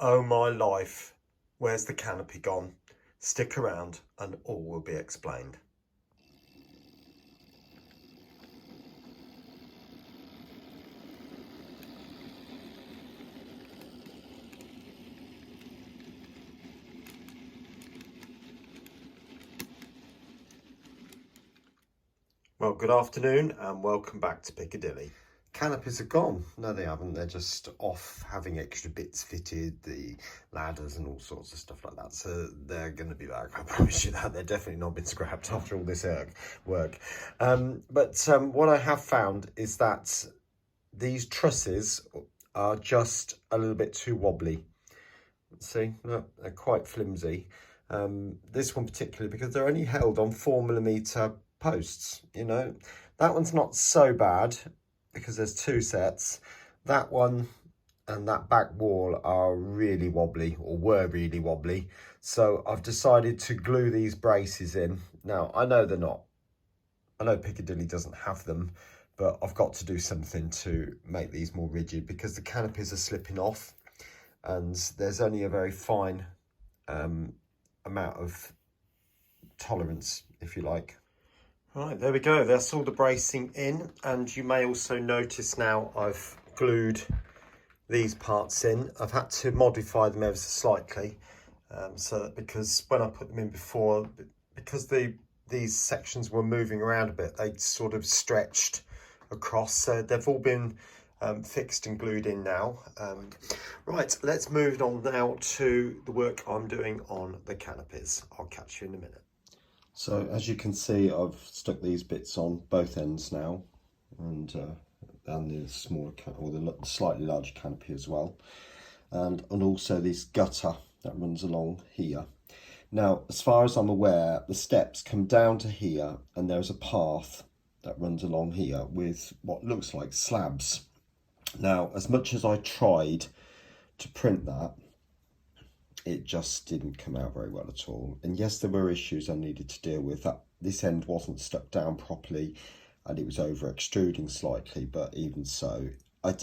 Oh my life, where's the canopy gone? Stick around and all will be explained. Well, good afternoon and welcome back to Piccadilly. Canopies are gone. No, they haven't. They're just off having extra bits fitted, the ladders and all sorts of stuff like that. So they're going to be back. I promise you that. They're definitely not been scrapped after all this work. But what I have found is that these trusses are just a little bit too wobbly. See, look, they're quite flimsy. This one particularly because they're only held on 4mm posts. You know, that one's not so bad because there's two sets. That one and that back wall are really wobbly, or were really wobbly. So I've decided to glue these braces in. Now, I know they're not. I know Piccadilly doesn't have them, but I've got to do something to make these more rigid because the canopies are slipping off and there's only a very fine amount of tolerance, if you like. Right, there we go. That's all the bracing in. And you may also notice now I've glued these parts in. I've had to modify them ever so slightly. So that because when I put them in before, because these sections were moving around a bit, they sort of stretched across. So they've all been fixed and glued in now. Right, let's move on now to the work I'm doing on the canopies. I'll catch you in a minute. So as you can see, I've stuck these bits on both ends now, and the smaller or the slightly larger canopy as well, and also this gutter that runs along here. Now, as far as I'm aware, the steps come down to here, and there's a path that runs along here with what looks like slabs. Now, as much as I tried to print that, it just didn't come out very well at all. And yes, there were issues I needed to deal with. That this end wasn't stuck down properly and it was over extruding slightly, but even so, I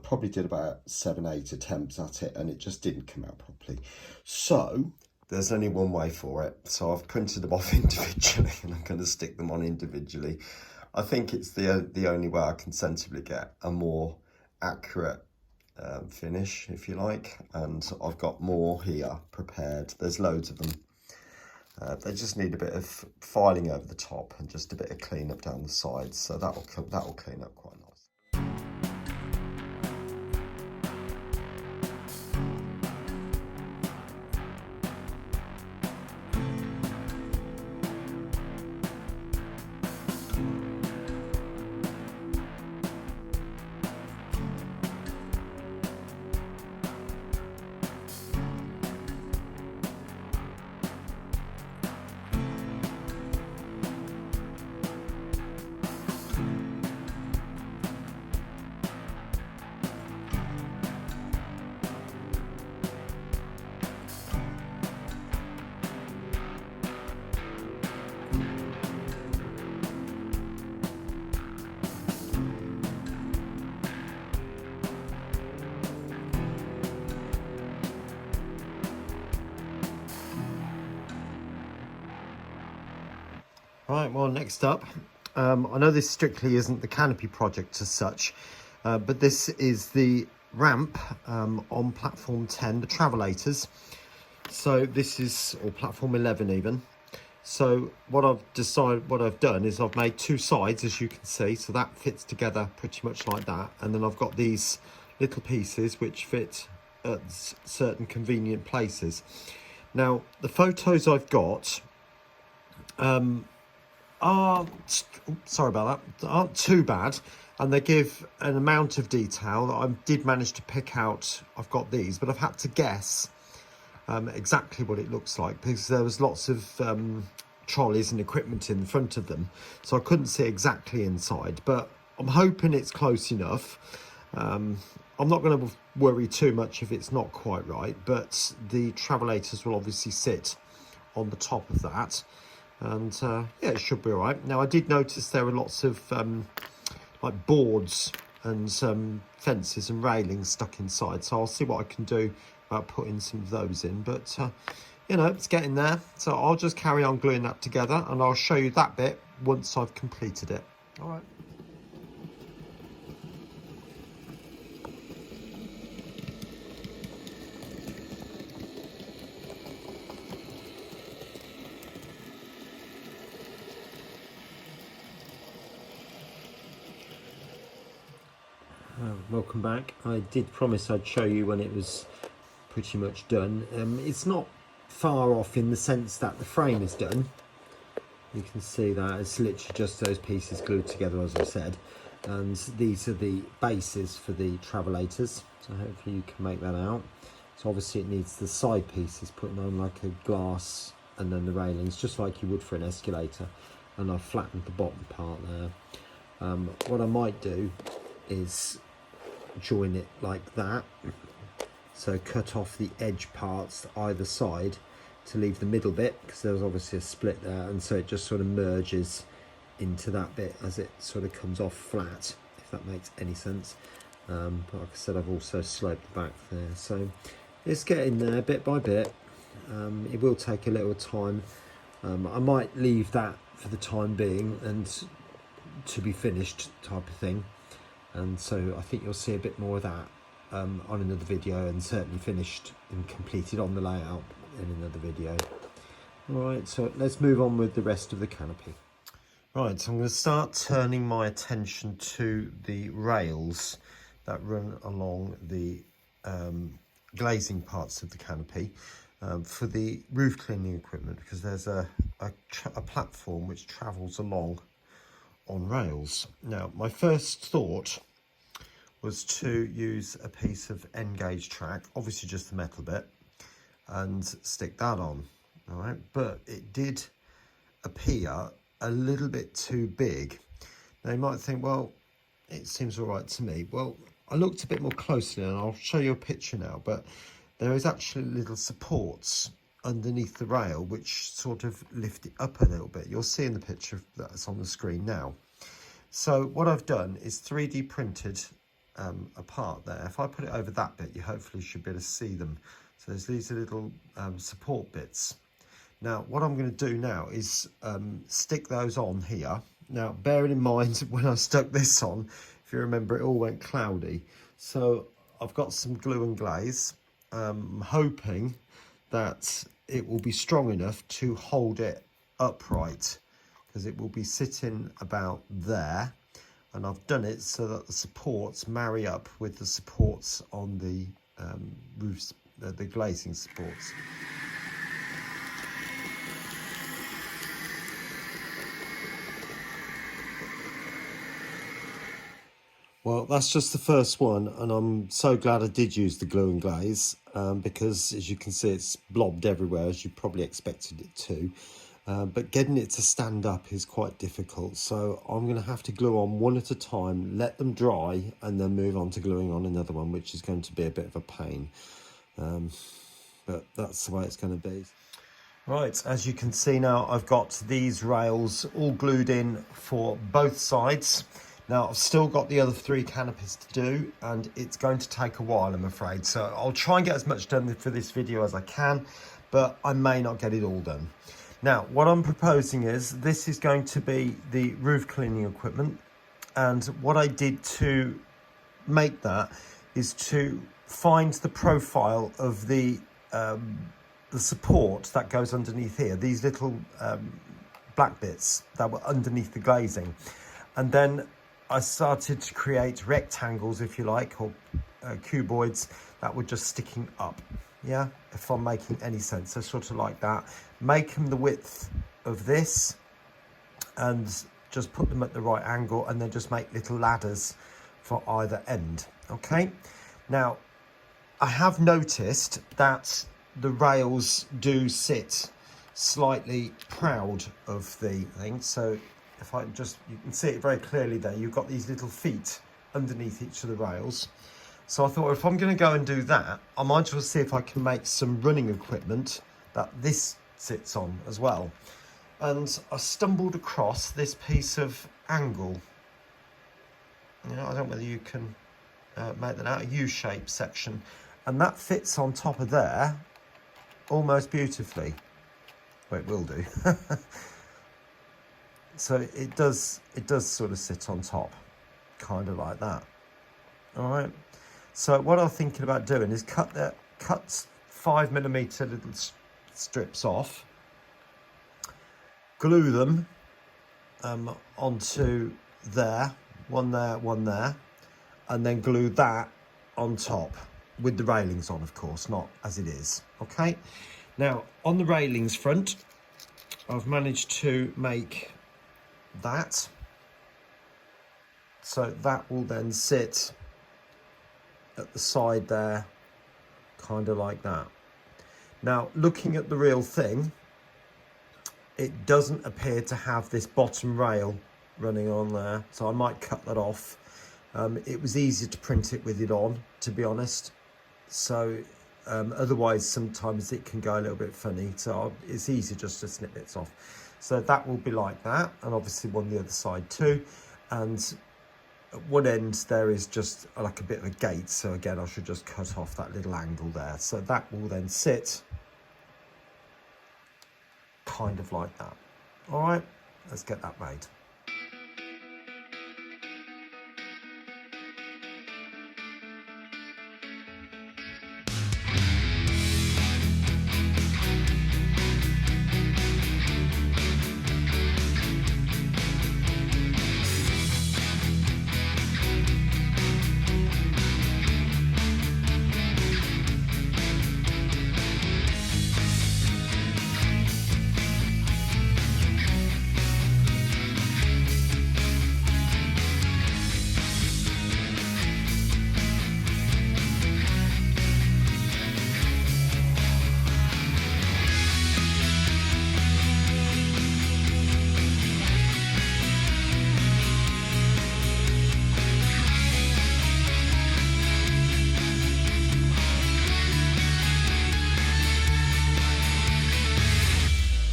probably did about 7-8 attempts at it and it just didn't come out properly. So there's only one way for it. So I've printed them off individually and I'm going to stick them on individually. I think it's the only way I can sensibly get a more accurate finish, if you like, and I've got more here prepared. There's loads of them. They just need a bit of filing over the top and just a bit of clean up down the sides, so that'll clean up quite nice. Right, well, next up, I know this strictly isn't the canopy project as such, but this is the ramp on platform 10, the Travelators. So this is, or platform 11 even. So what I've done is I've made two sides, as you can see, so that fits together pretty much like that. And then I've got these little pieces which fit at certain convenient places. Now, the photos I've got, sorry about that, aren't too bad, and they give an amount of detail that I did manage to pick out. I've got these, but I've had to guess exactly what it looks like because there was lots of trolleys and equipment in front of them, so I couldn't see exactly inside, but I'm hoping it's close enough. I'm not going to worry too much if it's not quite right, but the Travelators will obviously sit on the top of that. And yeah, it should be all right. Now, I did notice there were lots of like boards and fences and railings stuck inside. So I'll see what I can do about putting some of those in, but you know, it's getting there. So I'll just carry on gluing that together, and I'll show you that bit once I've completed it. All right. Welcome back. I did promise I'd show you when it was pretty much done. It's not far off in the sense that the frame is done. You can see that it's literally just those pieces glued together, as I said, and these are the bases for the travelators, so hopefully you can make that out. So obviously it needs the side pieces putting on, like a glass, and then the railings, just like you would for an escalator, and I've flattened the bottom part there. What I might do is join it like that, so cut off the edge parts either side to leave the middle bit, because there was obviously a split there, and so it just sort of merges into that bit as it sort of comes off flat, if that makes any sense. But like I said, I've also sloped the back there, so it's getting there bit by bit. It will take a little time. I might leave that for the time being and to be finished type of thing, and so I think you'll see a bit more of that on another video, and certainly finished and completed on the layout in another video. All right, so let's move on with the rest of the canopy. Right, so I'm going to start turning my attention to the rails that run along the glazing parts of the canopy for the roof cleaning equipment, because there's a platform which travels along on rails. Now, my first thought was to use a piece of N-gauge track, obviously just the metal bit, and stick that on. All right, but it did appear a little bit too big. Now you might think, well, it seems all right to me. Well, I looked a bit more closely, and I'll show you a picture now, but there is actually little supports underneath the rail which sort of lift it up a little bit. You'll see in the picture that's on the screen now. So what I've done is 3D printed a part there. If I put it over that bit, you hopefully should be able to see them. So there's these little support bits. Now what I'm going to do now is stick those on here. Now bearing in mind, when I stuck this on, if you remember, it all went cloudy. So I've got some glue and glaze. I'm hoping that it will be strong enough to hold it upright, because it will be sitting about there, and I've done it so that the supports marry up with the supports on the roofs, the glazing supports. Well, that's just the first one, and I'm so glad I did use the glue and glaze, because as you can see, it's blobbed everywhere, as you probably expected it to. But getting it to stand up is quite difficult, so I'm going to have to glue on one at a time, let them dry, and then move on to gluing on another one, which is going to be a bit of a pain. But that's the way it's going to be. Right, as you can see now, I've got these rails all glued in for both sides. Now, I've still got the other 3 canopies to do, and it's going to take a while, I'm afraid. So I'll try and get as much done for this video as I can, but I may not get it all done. Now, what I'm proposing is, this is going to be the roof cleaning equipment, and what I did to make that is to find the profile of the support that goes underneath here, these little black bits that were underneath the glazing, and then I started to create rectangles, if you like, or cuboids that were just sticking up. Yeah, if I'm making any sense. So sort of like that. Make them the width of this, and just put them at the right angle, and then just make little ladders for either end. Okay. Now, I have noticed that the rails do sit slightly proud of the thing. So if I just, you can see it very clearly there, you've got these little feet underneath each of the rails. So I thought, if I'm going to go and do that, I might as well see if I can make some running equipment that this sits on as well. And I stumbled across this piece of angle. You know, I don't know whether you can make that out, a U-shaped section. And that fits on top of there almost beautifully. Well, it will do. So it does sort of sit on top, kind of like that. All right. So what I'm thinking about doing is cut 5mm little strips off, glue them onto there, one there, and then glue that on top with the railings on, of course, not as it is. Okay. Now on the railings front, I've managed to make that, so that will then sit at the side there, kind of like that. Now looking at the real thing, it doesn't appear to have this bottom rail running on there, so I might cut that off. It was easier to print it with it on, to be honest, so otherwise sometimes it can go a little bit funny, so it's easier just to snip bits off. So that will be like that, and obviously one the other side too. And at one end there is just like a bit of a gate, so again I should just cut off that little angle there. So that will then sit kind of like that. All right, let's get that made.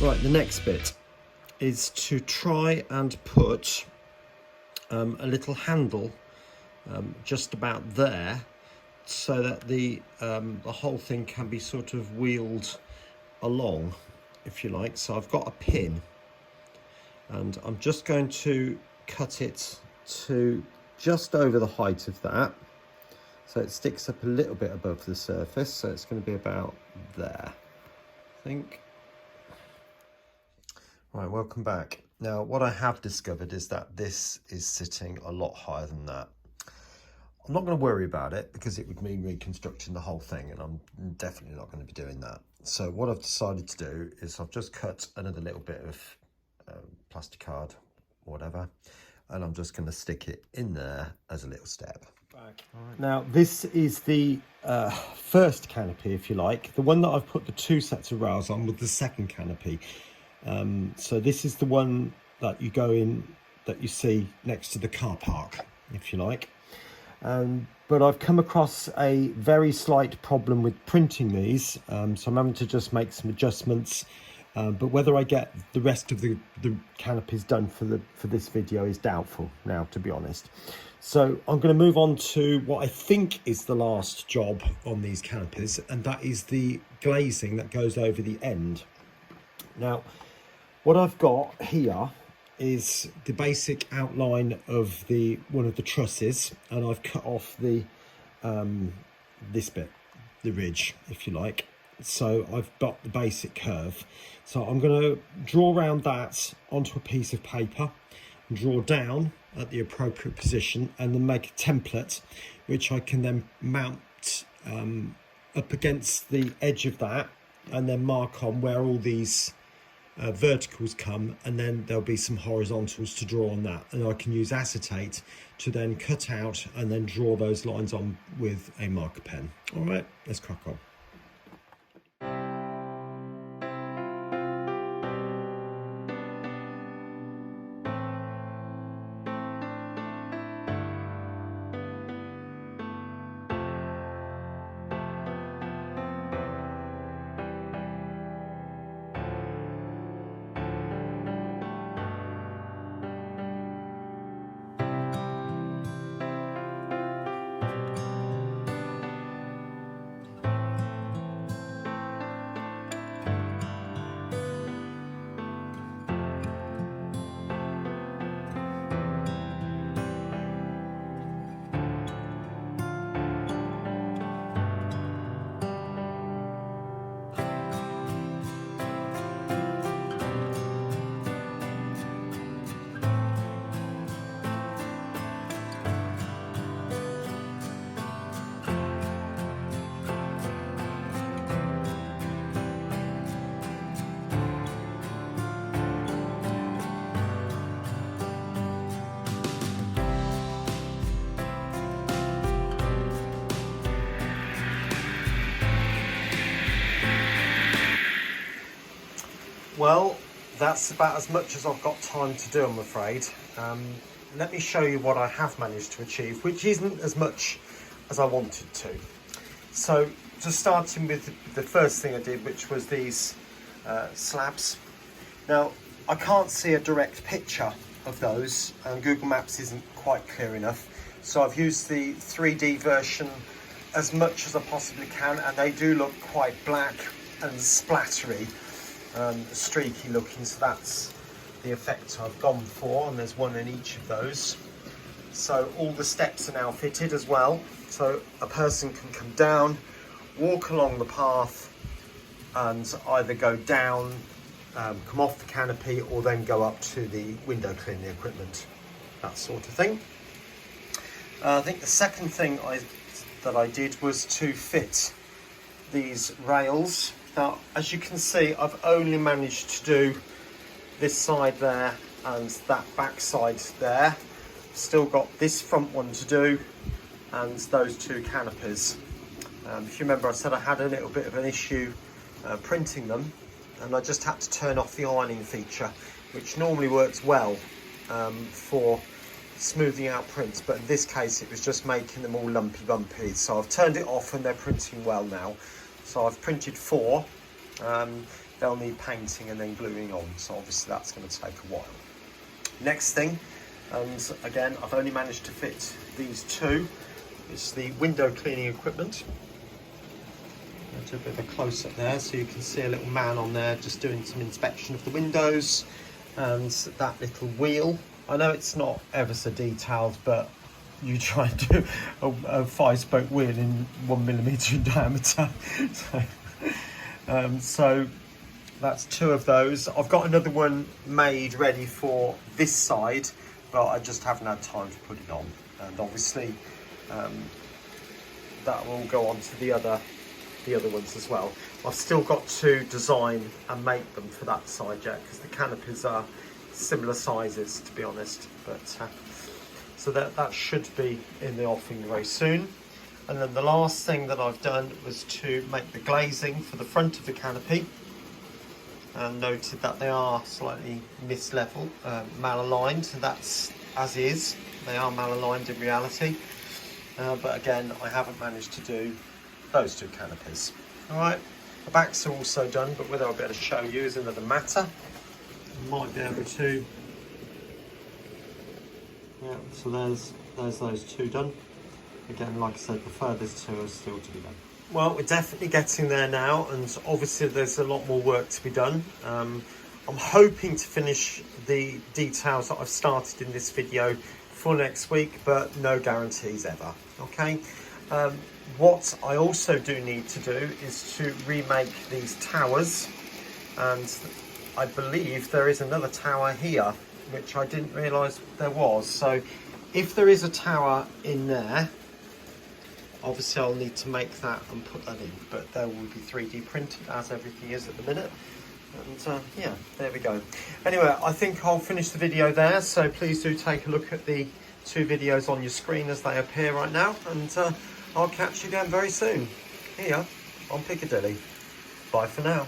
Right, the next bit is to try and put a little handle just about there, so that the whole thing can be sort of wheeled along, if you like. So I've got a pin, and I'm just going to cut it to just over the height of that, so it sticks up a little bit above the surface. So it's going to be about there, I think. Right, welcome back. Now, what I have discovered is that this is sitting a lot higher than that. I'm not going to worry about it because it would mean reconstructing the whole thing, and I'm definitely not going to be doing that. So what I've decided to do is I've just cut another little bit of plastic card, whatever, and I'm just going to stick it in there as a little step. Right. Now, this is the first canopy, if you like, the one that I've put the two sets of rails on with the second canopy. So this is the one that you go in, that you see next to the car park, if you like. But I've come across a very slight problem with printing these, so I'm having to just make some adjustments. But whether I get the rest of the canopies done for this video is doubtful now, to be honest. So I'm going to move on to what I think is the last job on these canopies, and that is the glazing that goes over the end. Now, what I've got here is the basic outline of one of the trusses, and I've cut off the this bit, the ridge, if you like. So I've got the basic curve. So I'm going to draw around that onto a piece of paper, and draw down at the appropriate position, and then make a template which I can then mount up against the edge of that, and then mark on where all these verticals come, and then there'll be some horizontals to draw on that, and I can use acetate to then cut out and then draw those lines on with a marker pen. All right, let's crack on. Well, that's about as much as I've got time to do, I'm afraid. Let me show you what I have managed to achieve, which isn't as much as I wanted to. So, just starting with the first thing I did, which was these slabs. Now, I can't see a direct picture of those, and Google Maps isn't quite clear enough. So I've used the 3D version as much as I possibly can, and they do look quite black and splattery, streaky looking, so that's the effect I've gone for, and there's one in each of those. So all the steps are now fitted as well, so a person can come down, walk along the path, and either go down, come off the canopy, or then go up to the window cleaning equipment, that sort of thing. I think the second thing that I did was to fit these rails. Now, as you can see, I've only managed to do this side there and that back side there. Still got this front one to do and those two canopies. If you remember, I said I had a little bit of an issue printing them, and I just had to turn off the ironing feature, which normally works well for smoothing out prints, but in this case it was just making them all lumpy bumpy. So I've turned it off and they're printing well now. So I've printed 4. They'll need painting and then gluing on, so obviously that's going to take a while. Next thing, and again I've only managed to fit these 2, is the window cleaning equipment. I'll do a bit of a close up there so you can see a little man on there just doing some inspection of the windows, and that little wheel. I know it's not ever so detailed, but you try and do a 5-spoke wheel in 1mm in diameter. So that's 2 of those. I've got another one made ready for this side, but I just haven't had time to put it on. And obviously that will go on to the other ones as well. I've still got to design and make them for that side yet, because the canopies are similar sizes, to be honest. But so that should be in the offing very soon. And then the last thing that I've done was to make the glazing for the front of the canopy, and noted that they are slightly mislevel, malaligned. So that's as is, they are malaligned in reality, but again I haven't managed to do those 2 canopies. Alright, the backs are also done, but whether I'll be able to show you is another matter. I might be able to. Yeah, so there's those 2 done. Again, like I said, the furthest 2 are still to be done. Well, we're definitely getting there now, and obviously there's a lot more work to be done. I'm hoping to finish the details that I've started in this video for next week, but no guarantees ever, okay? What I also do need to do is to remake these towers, and I believe there is another tower here, which I didn't realise there was. So if there is a tower in there, obviously I'll need to make that and put that in, but they will be 3D printed as everything is at the minute. And yeah, there we go. Anyway, I think I'll finish the video there, so please do take a look at the 2 videos on your screen as they appear right now, and I'll catch you again very soon here on Piccadilly. Bye for now.